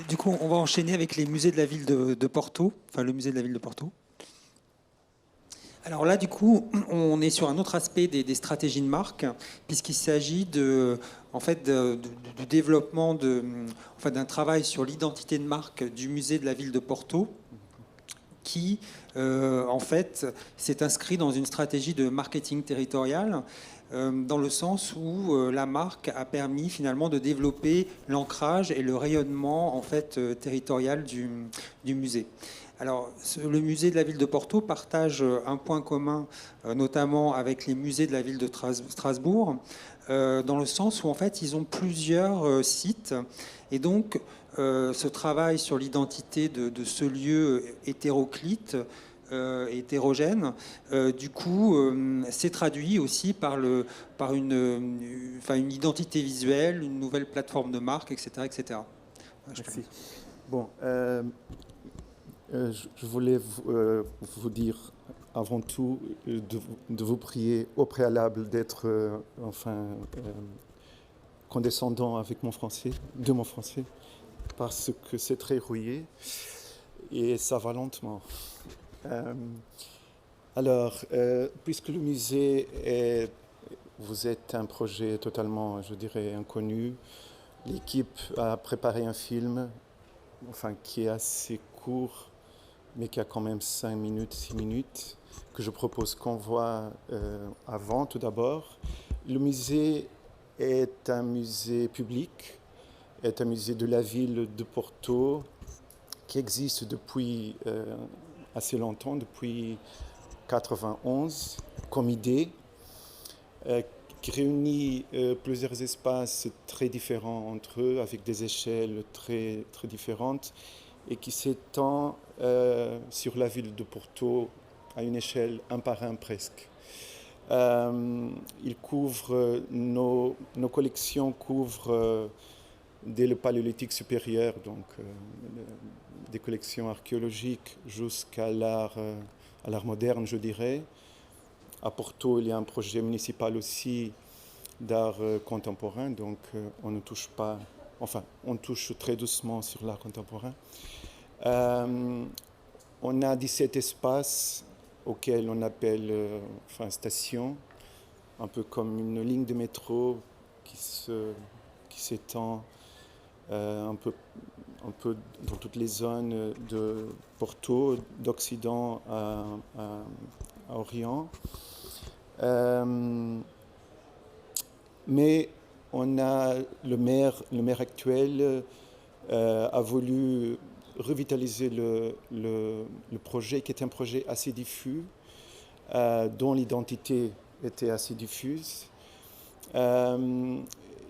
Du coup, on va enchaîner avec les musées de la ville de Porto, enfin le musée de la ville de Porto. Alors là, du coup, on est sur un autre aspect des stratégies de marque, puisqu'il s'agit en fait, du développement enfin, d'un travail sur l'identité de marque du musée de la ville de Porto, qui, en fait, s'est inscrit dans une stratégie de marketing territorial, dans le sens où la marque a permis finalement de développer l'ancrage et le rayonnement en fait territorial du musée. Alors, le musée de la ville de Porto partage un point commun, notamment avec les musées de la ville de Strasbourg, dans le sens où en fait ils ont plusieurs sites, et donc ce travail sur l'identité de ce lieu hétéroclite, hétérogène, du coup, s'est traduit aussi par enfin, une identité visuelle, une nouvelle plateforme de marque, etc., etc. Merci. Bon, je voulais vous dire avant tout de vous prier au préalable d'être condescendant avec mon français, de mon français, parce que c'est très rouillé et ça va lentement. Puisque le musée vous êtes un projet totalement, je dirais, inconnu, l'équipe a préparé un film, qui est assez court, mais qui a quand même 5 minutes, 6 minutes, que je propose qu'on voit avant, tout d'abord. Le musée est un musée public, est un musée de la ville de Porto, qui existe depuis assez longtemps, depuis 91, comme idée, qui réunit plusieurs espaces très différents entre eux, avec des échelles très, très différentes, et qui s'étend sur la ville de Porto à une échelle un par un presque. Il couvre, nos collections couvrent dès le paléolithique supérieur, donc des collections archéologiques jusqu'à l'art moderne, je dirais. À Porto, il y a un projet municipal aussi d'art contemporain, donc on ne touche pas, on touche très doucement sur l'art contemporain. On a 17 espaces auxquels on appelle stations, un peu comme une ligne de métro qui s'étend un peu dans toutes les zones de Porto, d'Occident à Orient. Mais le maire actuel a voulu revitaliser le projet, qui est un projet assez diffus, dont l'identité était assez diffuse.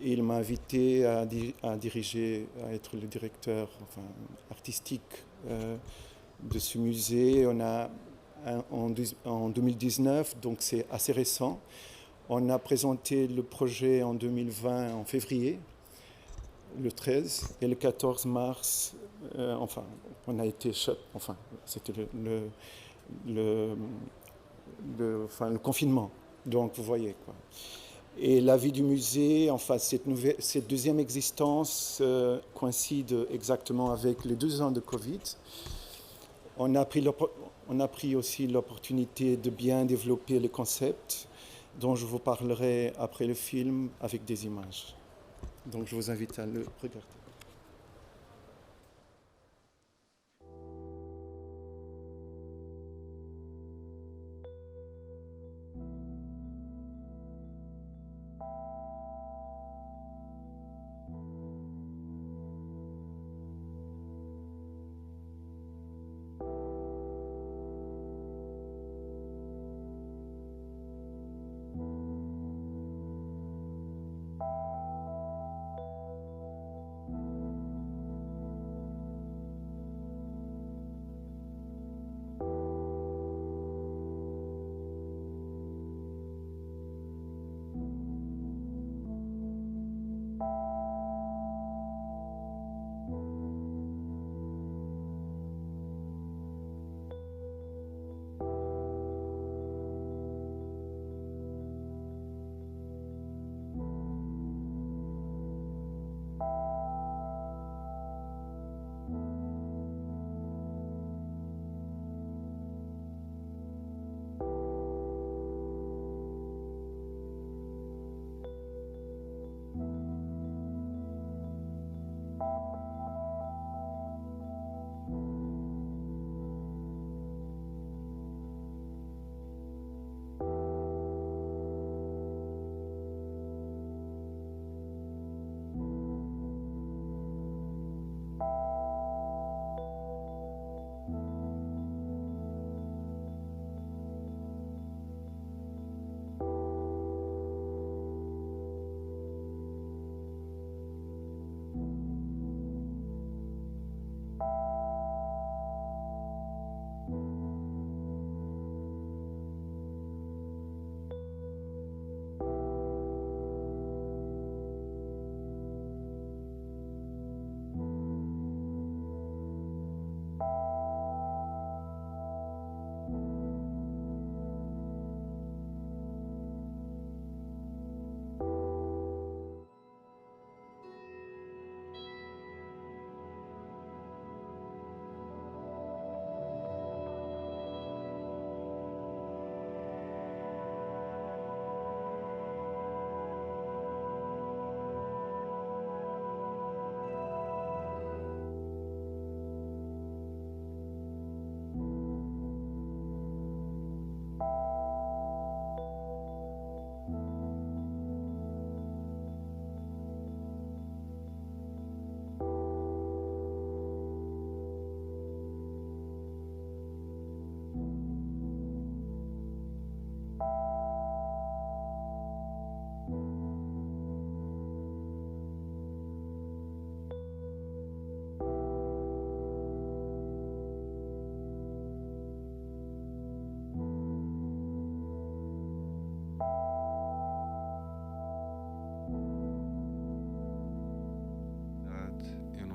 Il m'a invité à diriger, à être le directeur artistique de ce musée. En 2019, donc c'est assez récent. On a présenté le projet en 2020, en février, le 13, et le 14 mars, on a été c'était le confinement. Donc vous voyez quoi. Et la vie du musée, cette deuxième existence coïncide exactement avec les 2 ans de Covid. On a pris aussi l'opportunité de bien développer le concept dont je vous parlerai après le film avec des images. Donc je vous invite à le regarder.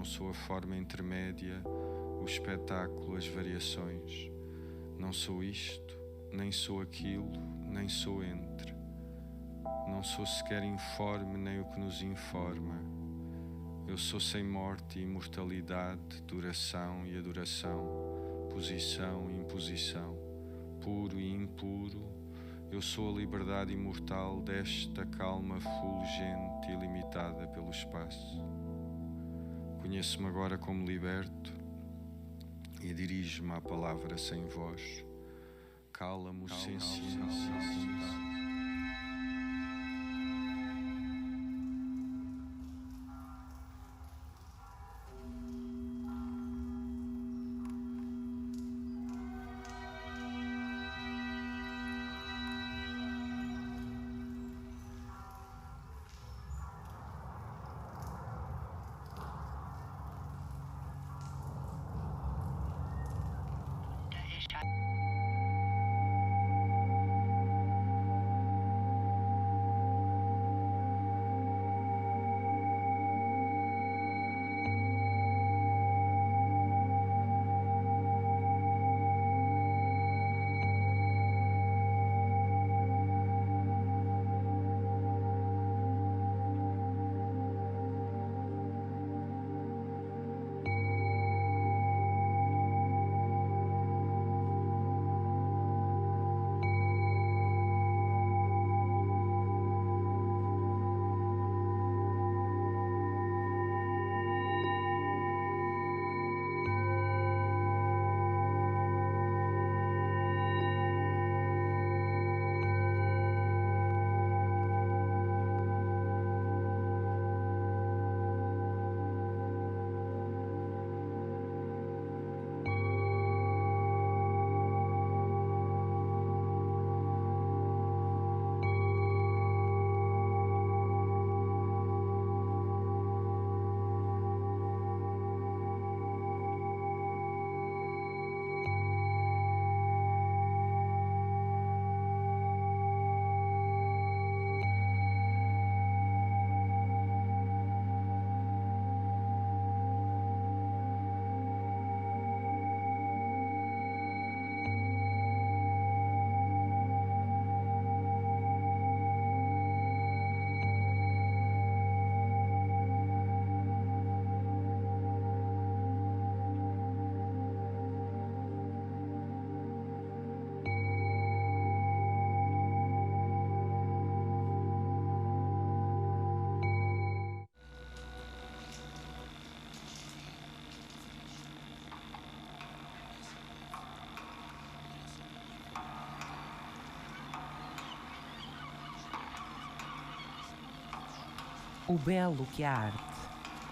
não sou a forma intermédia, o espetáculo, as variações. Não sou isto, nem sou aquilo, nem sou entre. Não sou sequer informe, nem o que nos informa. Eu sou sem morte e imortalidade, duração e adoração, posição e imposição, puro e impuro. Eu sou a liberdade imortal desta calma fulgente e limitada pelo espaço. Conheço-me agora como liberto e dirijo-me à palavra sem voz. Cala-me o sensibilidade. O belo que a arte,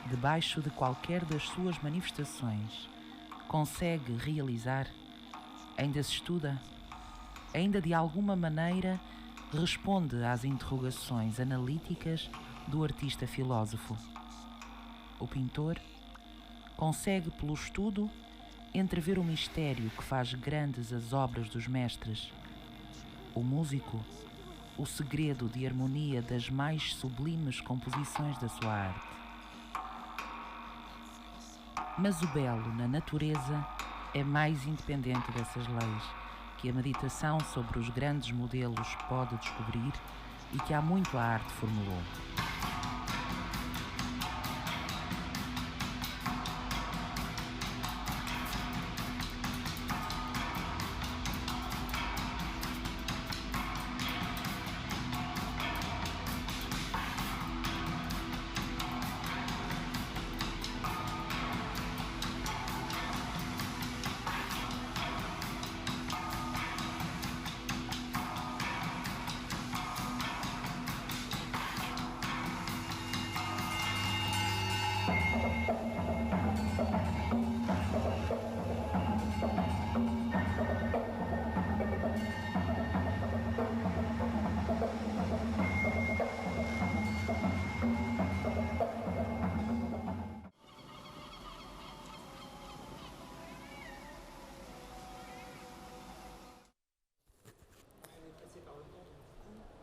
debaixo de qualquer das suas manifestações, consegue realizar, ainda se estuda, ainda de alguma maneira responde às interrogações analíticas do artista filósofo. O pintor consegue, pelo estudo, entrever o mistério que faz grandes as obras dos mestres. O músico, o segredo de harmonia das mais sublimes composições da sua arte. Mas o belo na natureza é mais independente dessas leis, que a meditação sobre os grandes modelos pode descobrir e que há muito a arte formulou.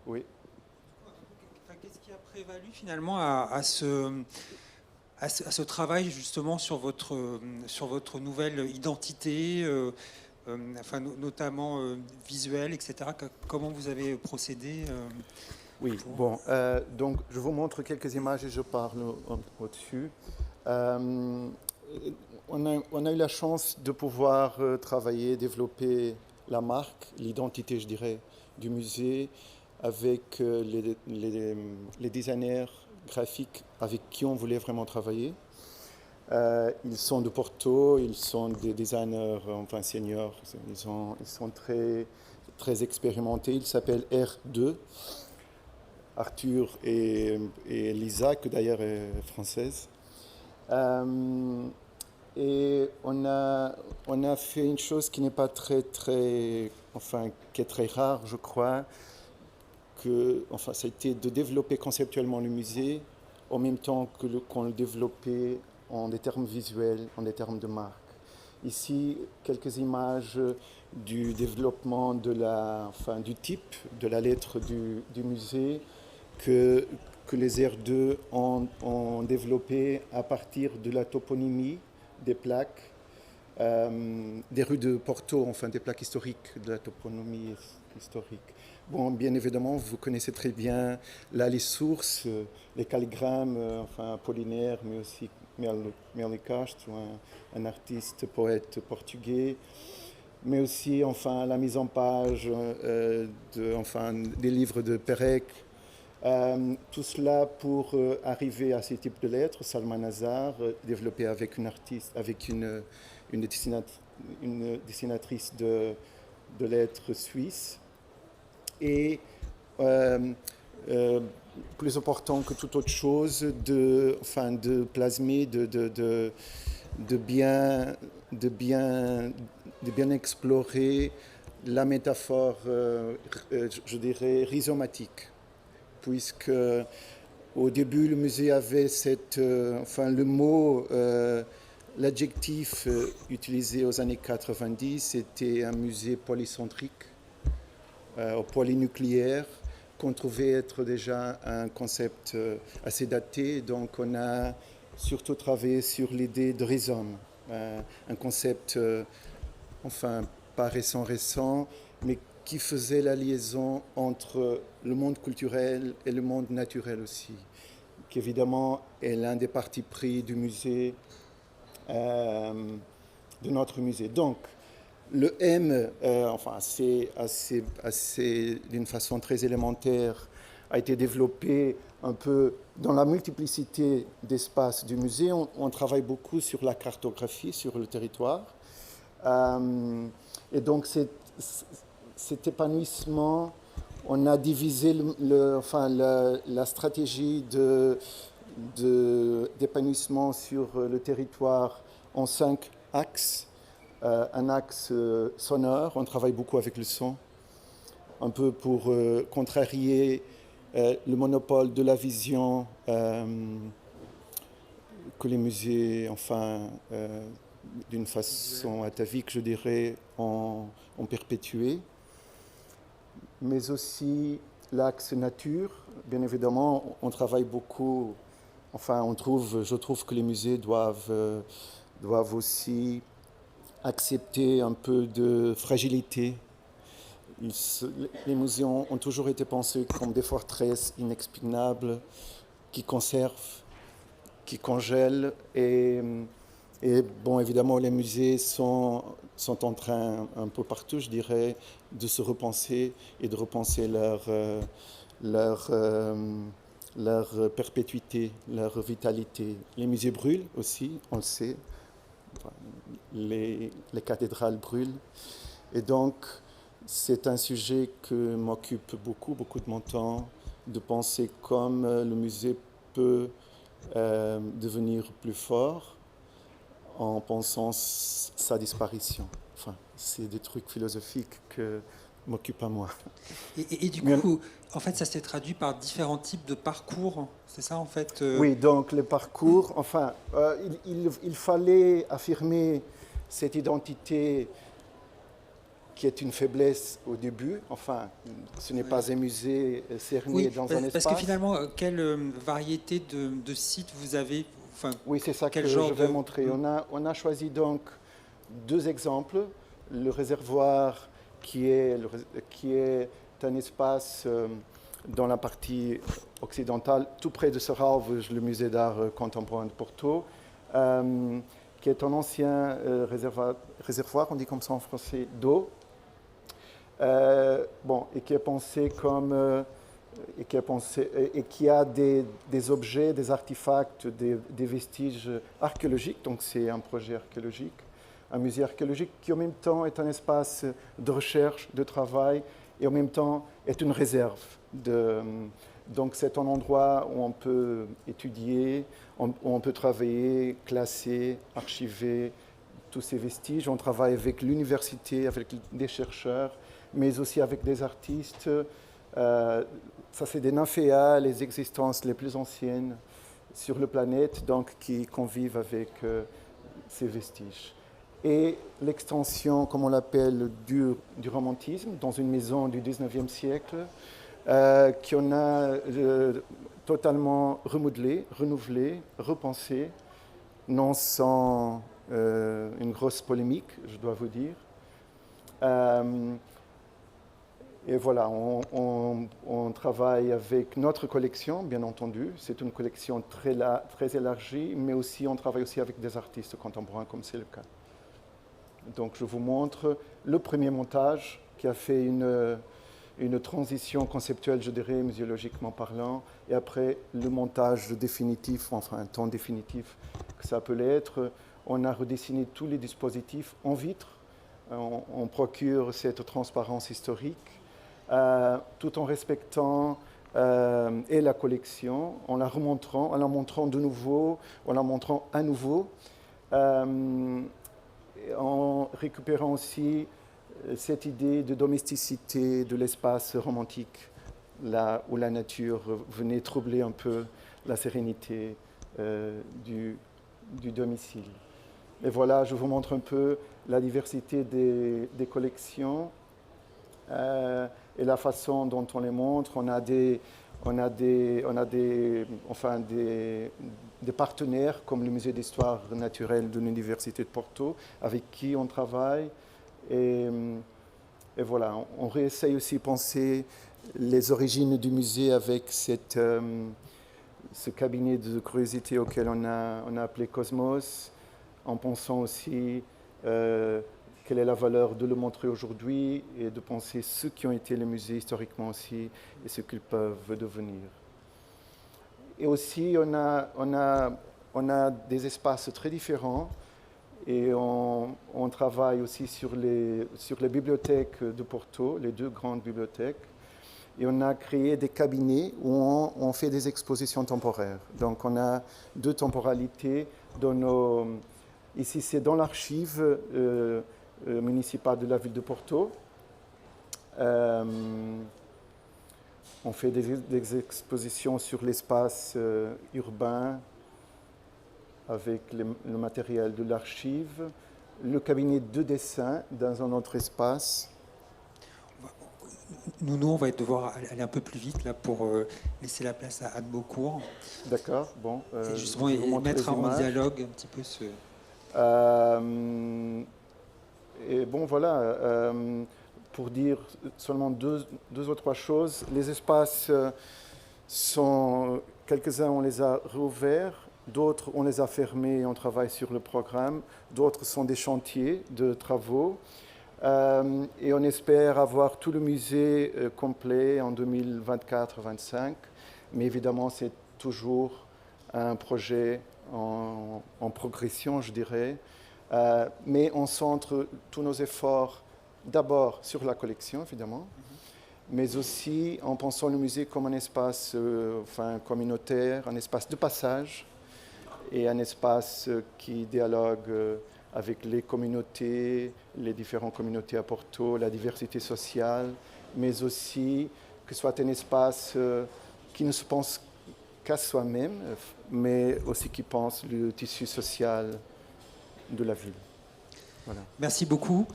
Oui. Qu'est-ce qui a prévalu finalement à ce à ce travail justement sur votre nouvelle identité, enfin, notamment visuelle, etc. Comment vous avez procédé Oui, bon, donc je vous montre quelques images et je parle au-dessus. On a eu la chance de pouvoir travailler, développer la marque, l'identité, je dirais, du musée avec les designers graphiques avec qui on voulait vraiment travailler. Ils sont de Porto, ils sont des designers enfin seniors, ils sont très, très expérimentés. Ils s'appellent R2, Arthur et Lisa, qui d'ailleurs est française. Et on a fait une chose qui n'est pas enfin, qui est très rare, je crois, enfin, c'était de développer conceptuellement le musée en même temps qu'on le développait en des termes visuels, en des termes de marque. Ici, quelques images du développement du type de la lettre du musée que les R2 ont développé à partir de la toponymie des plaques, des rues de Porto, enfin des plaques historiques, de la toponymie historique. Bon, bien évidemment, vous connaissez très bien là les sources, les calligrammes, enfin Apollinaire, mais aussi Merle Castro, un artiste, poète portugais, mais aussi enfin la mise en page des livres de Pérec. Tout cela pour arriver à ce type de lettres. Salma Nazar, développé avec une artiste, avec une dessinatrice de lettres suisse. Et plus important que toute autre chose, de plasmer, de bien explorer la métaphore, je dirais, rhizomatique. Puisque au début, le musée avait le mot, l'adjectif utilisé aux années 90, c'était un musée polycentrique, polynucléaire, qu'on trouvait être déjà un concept assez daté. Donc on a surtout travaillé sur l'idée de rhizome, un concept, pas récent, mais qui faisait la liaison entre le monde culturel et le monde naturel aussi, qui évidemment est l'un des partis pris du musée, de notre musée. Donc, le M, c'est assez d'une façon très élémentaire, a été développé un peu dans la multiplicité d'espaces du musée. On travaille beaucoup sur la cartographie, sur le territoire. Et donc, cet épanouissement, on a divisé la stratégie d'épanouissement sur le territoire en 5 axes. Un axe sonore, on travaille beaucoup avec le son, un peu pour contrarier le monopole de la vision que les musées, d'une façon atavique, je dirais, ont perpétué. Mais aussi l'axe nature. Bien évidemment, on travaille beaucoup, je trouve que les musées doivent aussi accepter un peu de fragilité. Les musées ont toujours été pensés comme des forteresses inexpugnables qui conservent, qui congèlent. Et bon, évidemment, les musées sont en train, un peu partout, je dirais, de se repenser et de repenser leur perpétuité, leur vitalité. Les musées brûlent aussi, on le sait. Les cathédrales brûlent. Et donc, c'est un sujet que m'occupe beaucoup de mon temps, de penser comme le musée peut devenir plus fort en pensant sa disparition. C'est des trucs philosophiques que m'occupent à moi. Et du coup, en fait, ça s'est traduit par différents types de parcours, c'est ça en fait Oui, donc les parcours, il fallait affirmer cette identité qui est une faiblesse au début. Ce n'est pas un musée cerné dans un espace. Parce que finalement, quelle variété de sites vous avez Enfin, Oui, c'est ça quel que genre je vais de- montrer. On a choisi donc deux exemples. Le réservoir qui est un espace dans la partie occidentale, tout près de Serralves, le musée d'art contemporain de Porto, qui est un ancien réservoir, on dit comme ça en français, d'eau, et qui est pensé comme... et qui a des objets, des artefacts, des vestiges archéologiques. Donc c'est un projet archéologique, un musée archéologique qui en même temps est un espace de recherche, de travail, et en même temps est une réserve. Donc c'est un endroit où on peut étudier, où on peut travailler, classer, archiver tous ces vestiges. On travaille avec l'université, avec des chercheurs, mais aussi avec des artistes. Ça, c'est des nymphéas, les existences les plus anciennes sur la planète, donc qui convivent avec ces vestiges. Et l'extension, comme on l'appelle, du romantisme, dans une maison du 19e siècle, qu'on a totalement remodelé, renouvelé, repensé, non sans une grosse polémique, je dois vous dire. Et voilà, on travaille avec notre collection, bien entendu. C'est une collection très élargie, mais aussi on travaille aussi avec des artistes contemporains, comme c'est le cas. Donc je vous montre le premier montage qui a fait une transition conceptuelle, je dirais, muséologiquement parlant, et après le montage définitif, enfin un temps définitif que ça peut l'être. On a redessiné tous les dispositifs en vitre. On procure cette transparence historique. Tout en respectant et la collection, en la remontrant, en la montrant de nouveau, en la montrant à nouveau, en récupérant aussi cette idée de domesticité de l'espace romantique, là où la nature venait troubler un peu la sérénité du domicile. Et voilà, je vous montre un peu la diversité des collections. Et la façon dont on les montre, on a des partenaires comme le Musée d'histoire naturelle de l'Université de Porto, avec qui on travaille. Et voilà, on réessaye aussi de penser les origines du musée avec ce cabinet de curiosité auquel on a appelé Cosmos, en pensant aussi quelle est la valeur de le montrer aujourd'hui et de penser ce qui ont été les musées historiquement aussi et ce qu'ils peuvent devenir. Et aussi, on a des espaces très différents et on travaille aussi sur les bibliothèques de Porto, les deux grandes bibliothèques. Et on a créé des cabinets où on fait des expositions temporaires. Donc on a deux temporalités. Ici, c'est dans l'archive municipale de la ville de Porto. On fait des expositions sur l'espace urbain avec le matériel de l'archive, le cabinet de dessin dans un autre espace. Nous, on va devoir aller un peu plus vite là pour laisser la place à Anne Beaucourt. D'accord, bon. Et justement, mettre en dialogue un petit peu ce... Et bon, voilà, pour dire seulement deux ou trois choses, les espaces sont, quelques-uns on les a rouverts, d'autres on les a fermés et on travaille sur le programme, d'autres sont des chantiers de travaux. Et on espère avoir tout le musée complet en 2024-25, mais évidemment c'est toujours un projet en progression, je dirais. Mais on centre tous nos efforts d'abord sur la collection, évidemment, mais aussi en pensant le musée comme un espace communautaire, un espace de passage et un espace qui dialogue avec les communautés, les différentes communautés à Porto, la diversité sociale, mais aussi que ce soit un espace qui ne se pense qu'à soi-même, mais aussi qui pense le tissu social de la ville. Voilà. Merci beaucoup.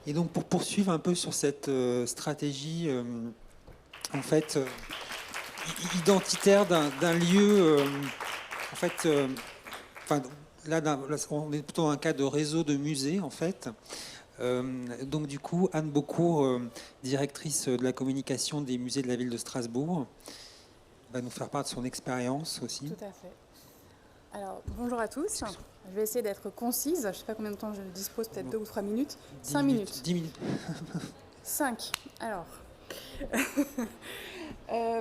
Et donc pour poursuivre un peu sur cette stratégie identitaire d'un lieu enfin, là, on est plutôt dans un cas de réseau de musées, en fait. Donc du coup, Anne Beaucourt, directrice de la communication des musées de la ville de Strasbourg, va nous faire part de son expérience aussi. Tout à fait. Alors, bonjour à tous. Je vais essayer d'être concise. Je ne sais pas combien de temps je dispose, peut-être 2 ou 3 minutes. 5 minutes. 10 minutes. 5. Alors.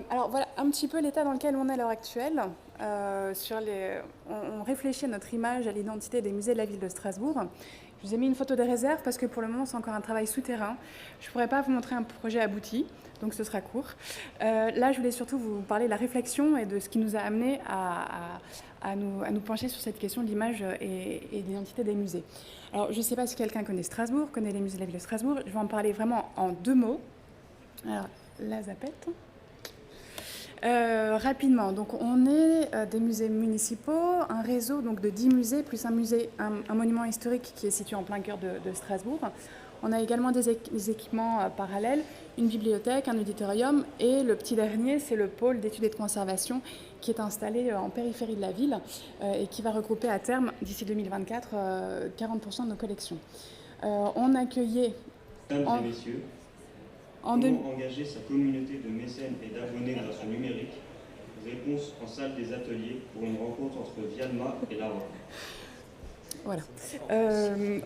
Alors voilà un petit peu l'état dans lequel on est à l'heure actuelle. On réfléchit à notre image, à l'identité des musées de la ville de Strasbourg. Je vous ai mis une photo de réserve parce que pour le moment c'est encore un travail souterrain. Je ne pourrais pas vous montrer un projet abouti, donc ce sera court. Là je voulais surtout vous parler de la réflexion et de ce qui nous a amené à nous pencher sur cette question de l'image et de l'identité des musées. Alors je ne sais pas si quelqu'un connaît Strasbourg, connaît les musées de la ville de Strasbourg. Je vais en parler vraiment en 2 mots. Alors la zapette. Rapidement, donc on est des musées municipaux, un réseau donc de 10 musées, plus un monument historique qui est situé en plein cœur de Strasbourg. On a également des équipements parallèles, une bibliothèque, un auditorium, et le petit dernier, c'est le pôle d'études et de conservation qui est installé en périphérie de la ville et qui va regrouper à terme, d'ici 2024, 40% de nos collections. On accueillait... Mesdames et messieurs, comment engager sa communauté de mécènes et d'abonnés grâce au numérique? Réponse en salle des ateliers pour une rencontre entre Vialma et Lara. Voilà.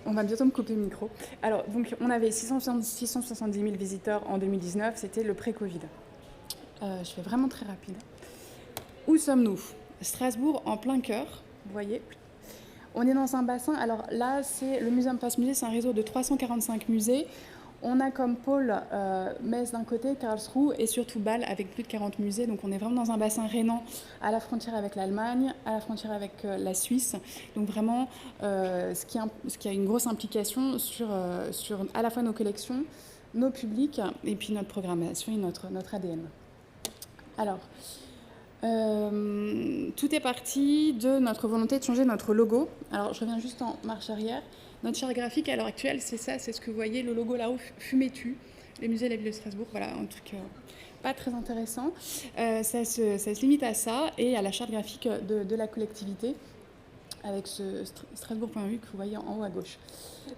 On va bientôt me couper le micro. Alors, donc, on avait 670 000 visiteurs en 2019, c'était le pré-Covid. Je fais vraiment très rapide. Où sommes-nous? Strasbourg, en plein cœur, vous voyez. On est dans un bassin, alors là, c'est le Muséum Passe Musée, c'est un réseau de 345 musées. On a comme pôle Metz d'un côté, Karlsruhe et surtout Bâle avec plus de 40 musées. Donc on est vraiment dans un bassin rhénan à la frontière avec l'Allemagne, à la frontière avec la Suisse. Donc vraiment ce qui a une grosse implication sur à la fois nos collections, nos publics et puis notre programmation et notre ADN. Alors, tout est parti de notre volonté de changer notre logo. Alors je reviens juste en marche arrière. Notre charte graphique à l'heure actuelle, c'est ça, c'est ce que vous voyez, le logo là-haut, Fumé-tu, les musées de la ville de Strasbourg. Voilà, un truc pas très intéressant. Ça se limite à ça et à la charte graphique de la collectivité avec ce Strasbourg.eu que vous voyez en haut à gauche.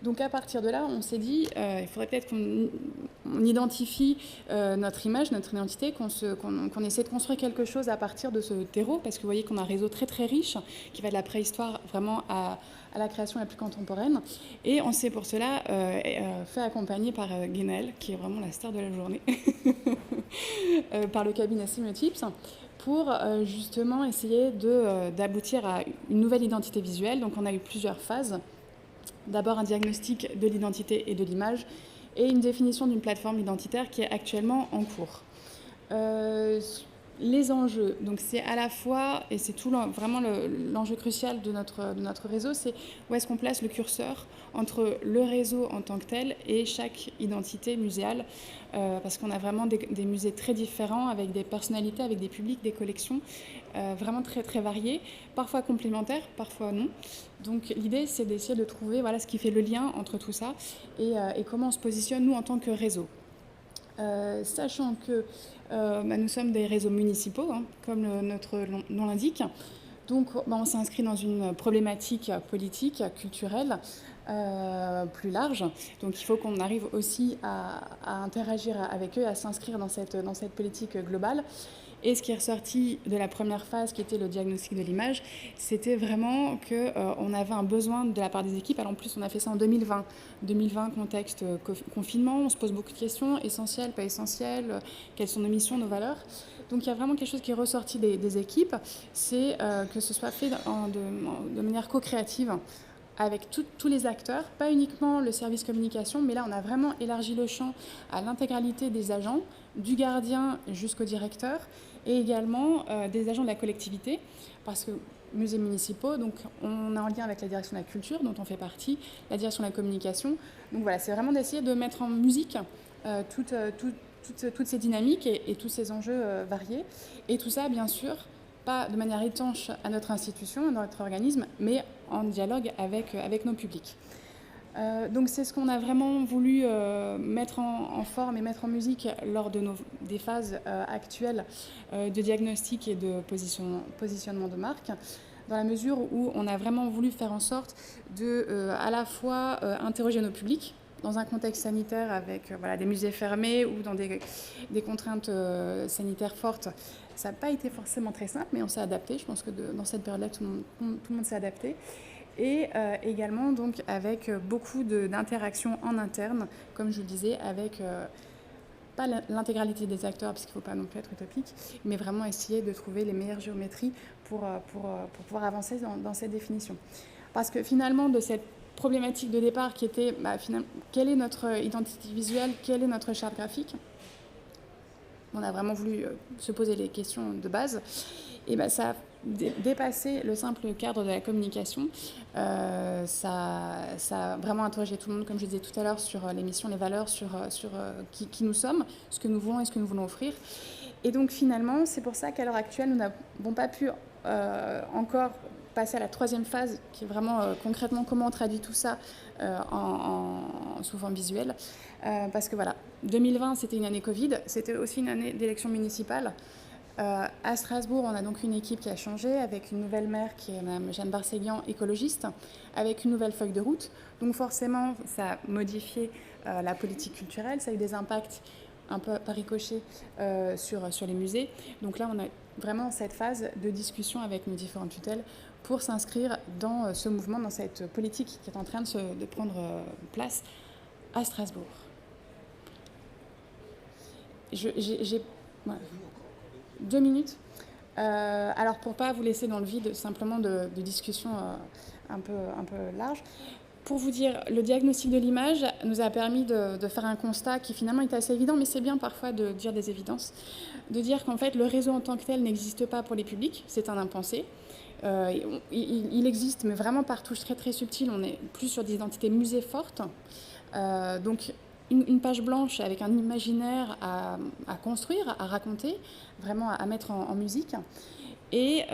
Donc à partir de là, on s'est dit, il faudrait peut-être qu'on identifie notre image, notre identité, qu'on essaie de construire quelque chose à partir de ce terreau, parce que vous voyez qu'on a un réseau très très riche, qui va de la préhistoire vraiment à la création la plus contemporaine. Et on s'est pour cela fait accompagner par Guénel, qui est vraiment la star de la journée, par le cabinet Semiotips, pour justement essayer d'aboutir à une nouvelle identité visuelle. Donc on a eu plusieurs phases. D'abord un diagnostic de l'identité et de l'image et une définition d'une plateforme identitaire qui est actuellement en cours. Les enjeux, donc c'est à la fois, et c'est vraiment l'enjeu crucial de notre réseau, c'est où est-ce qu'on place le curseur entre le réseau en tant que tel et chaque identité muséale, parce qu'on a vraiment des musées très différents, avec des personnalités, avec des publics, des collections vraiment très très variées, parfois complémentaires, parfois non. Donc l'idée, c'est d'essayer de trouver ce qui fait le lien entre tout ça et comment on se positionne, nous, en tant que réseau. Sachant que nous sommes des réseaux municipaux, comme notre nom l'indique. Donc on s'inscrit dans une problématique politique, culturelle, plus large. Donc il faut qu'on arrive aussi à interagir avec eux, à s'inscrire dans cette politique globale. Et ce qui est ressorti de la première phase, qui était le diagnostic de l'image, c'était vraiment qu'on avait un besoin de la part des équipes. Alors en plus, on a fait ça en 2020. 2020, contexte confinement, on se pose beaucoup de questions, essentielles, pas essentielles, quelles sont nos missions, nos valeurs. Donc il y a vraiment quelque chose qui est ressorti des équipes, c'est que ce soit fait de manière co-créative, avec tous les acteurs, pas uniquement le service communication, mais là on a vraiment élargi le champ à l'intégralité des agents, du gardien jusqu'au directeur, et également des agents de la collectivité, parce que musées municipaux, donc on est en lien avec la direction de la culture, dont on fait partie, la direction de la communication. Donc voilà, c'est vraiment d'essayer de mettre en musique toutes ces dynamiques et tous ces enjeux variés. Et tout ça, bien sûr, pas de manière étanche à notre institution, à notre organisme, mais en dialogue avec nos publics. Donc c'est ce qu'on a vraiment voulu mettre en forme et mettre en musique lors des phases actuelles de diagnostic et de positionnement de marque. dans la mesure où on a vraiment voulu faire en sorte de à la fois interroger nos publics dans un contexte sanitaire avec des musées fermés ou dans des contraintes sanitaires fortes. Ça n'a pas été forcément très simple, mais on s'est adapté. Je pense que dans cette période-là, tout le monde s'est adapté. Et également donc avec beaucoup d'interactions en interne, comme je vous le disais, avec pas l'intégralité des acteurs, parce qu'il ne faut pas non plus être utopique, mais vraiment essayer de trouver les meilleures géométries pour pouvoir avancer dans cette définition. Parce que finalement, de cette problématique de départ qui était quelle est notre identité visuelle, quelle est notre charte graphique, on a vraiment voulu se poser les questions de base. Et ça a dépassé le simple cadre de la communication. Ça a vraiment interrogé tout le monde, comme je disais tout à l'heure, sur les missions, les valeurs, sur qui nous sommes, ce que nous voulons et ce que nous voulons offrir. Et donc finalement, c'est pour ça qu'à l'heure actuelle, nous n'avons pas pu encore passer à la troisième phase, qui est vraiment concrètement comment on traduit tout ça sous forme visuelle. Parce que 2020, c'était une année Covid, c'était aussi une année d'élection municipale. À Strasbourg, on a donc une équipe qui a changé, avec une nouvelle maire qui est Mme Jeanne Barséguian, écologiste, avec une nouvelle feuille de route. Donc forcément, ça a modifié la politique culturelle, ça a eu des impacts un peu par ricochet sur les musées. Donc là, on a vraiment cette phase de discussion avec nos différentes tutelles pour s'inscrire dans ce mouvement, dans cette politique qui est en train de prendre place à Strasbourg. J'ai 2 minutes. Alors, pour ne pas vous laisser dans le vide, simplement de discussion un peu large, pour vous dire, le diagnostic de l'image nous a permis de faire un constat qui finalement est assez évident, mais c'est bien parfois de dire des évidences, de dire qu'en fait, le réseau en tant que tel n'existe pas pour les publics, c'est un impensé. Il existe, mais vraiment par touches très très subtiles. On est plus sur des identités musées fortes. Donc, une page blanche avec un imaginaire à construire, à raconter, vraiment à mettre en musique. Et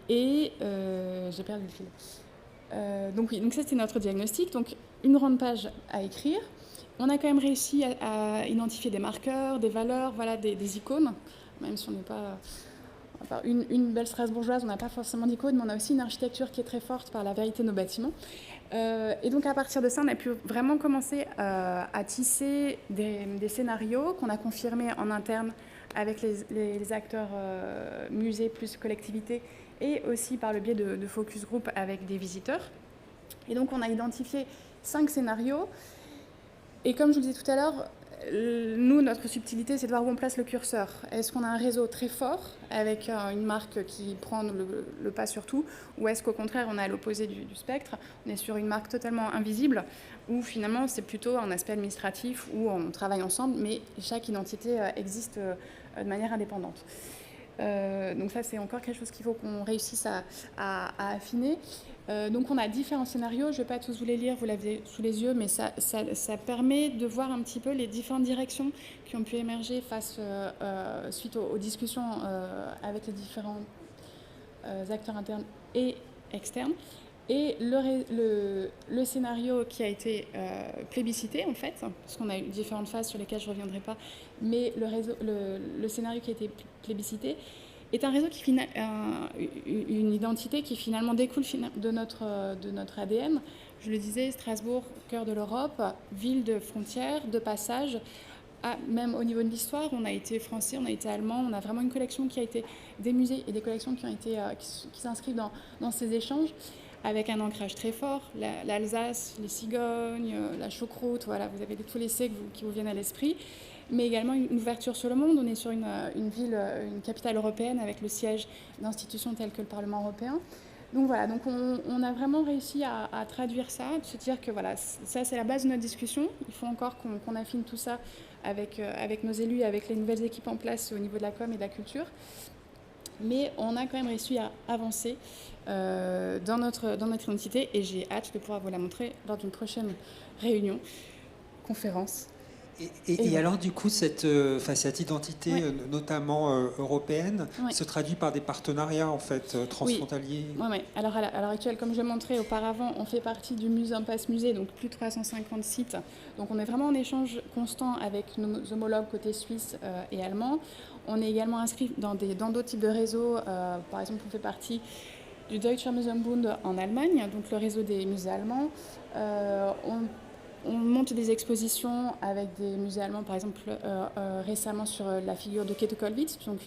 j'ai perdu le fil. Donc ça, c'était notre diagnostic. Donc, une grande page à écrire. On a quand même réussi à identifier des marqueurs, des valeurs, des icônes, même si on n'est pas... Une belle strasbourgeoise, on n'a pas forcément d'icône, mais on a aussi une architecture qui est très forte par la vérité de nos bâtiments. Et donc à partir de ça, on a pu vraiment commencer à tisser des scénarios qu'on a confirmés en interne avec les acteurs musées plus collectivités, et aussi par le biais de focus group avec des visiteurs. Et donc on a identifié 5 scénarios. Et comme je vous le disais tout à l'heure, nous, notre subtilité, c'est de voir où on place le curseur. Est-ce qu'on a un réseau très fort avec une marque qui prend le pas sur tout, ou est-ce qu'au contraire, on est à l'opposé du spectre, on est sur une marque totalement invisible, où finalement, c'est plutôt un aspect administratif où on travaille ensemble, mais chaque identité existe de manière indépendante. Donc ça, c'est encore quelque chose qu'il faut qu'on réussisse à affiner. Donc on a différents scénarios, je ne vais pas tous vous les lire, vous l'avez sous les yeux, mais ça permet de voir un petit peu les différentes directions qui ont pu émerger suite aux discussions avec les différents acteurs internes et externes. Et le scénario qui a été plébiscité, en fait, parce qu'on a eu différentes phases sur lesquelles je ne reviendrai pas, mais le scénario qui a été plébiscité est un réseau une identité qui finalement découle de notre ADN. Je le disais, Strasbourg, cœur de l'Europe, ville de frontières, de passage. Même au niveau de l'histoire, on a été français, on a été allemand, on a vraiment une collection qui a été des musées et des collections qui s'inscrivent dans ces échanges, avec un ancrage très fort, l'Alsace, les cigognes, la choucroute, voilà, vous avez tous les C qui vous viennent à l'esprit, mais également une ouverture sur le monde. On est sur une ville, une capitale européenne avec le siège d'institutions telles que le Parlement européen. Donc voilà, donc on a vraiment réussi à traduire ça, de se dire que voilà, ça c'est la base de notre discussion. Il faut encore qu'on affine tout ça avec nos élus, avec les nouvelles équipes en place au niveau de la com et de la culture. Mais on a quand même réussi à avancer dans notre identité, et j'ai hâte de pouvoir vous la montrer lors d'une prochaine réunion, conférence. Et alors, du coup, cette identité, notamment européenne, se traduit par des partenariats, en fait, transfrontaliers. Oui. Alors, à l'heure actuelle, comme je l'ai montré auparavant, on fait partie du Muséum Pass Musée, donc plus de 350 sites. Donc, on est vraiment en échange constant avec nos homologues côté suisse et allemand. On est également inscrit dans d'autres types de réseaux. Par exemple, on fait partie du Deutscher Museum-Bund en Allemagne, donc le réseau des musées allemands. On monte des expositions avec des musées allemands, par exemple récemment sur la figure de Käthe Kollwitz, donc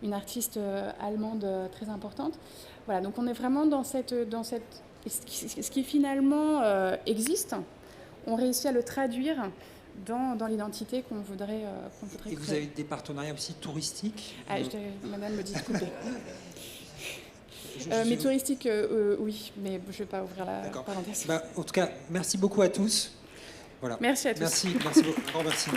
une artiste allemande très importante. Voilà, donc on est vraiment dans ce qui finalement existe, on réussit à le traduire dans l'identité qu'on voudrait Et créer. vous avez des partenariats aussi touristiques? Madame me dit de couper. Mais touristique, oui, mais je ne vais pas ouvrir la parenthèse. En tout cas, merci beaucoup à tous. Voilà. Merci à tous. Merci beaucoup. Merci.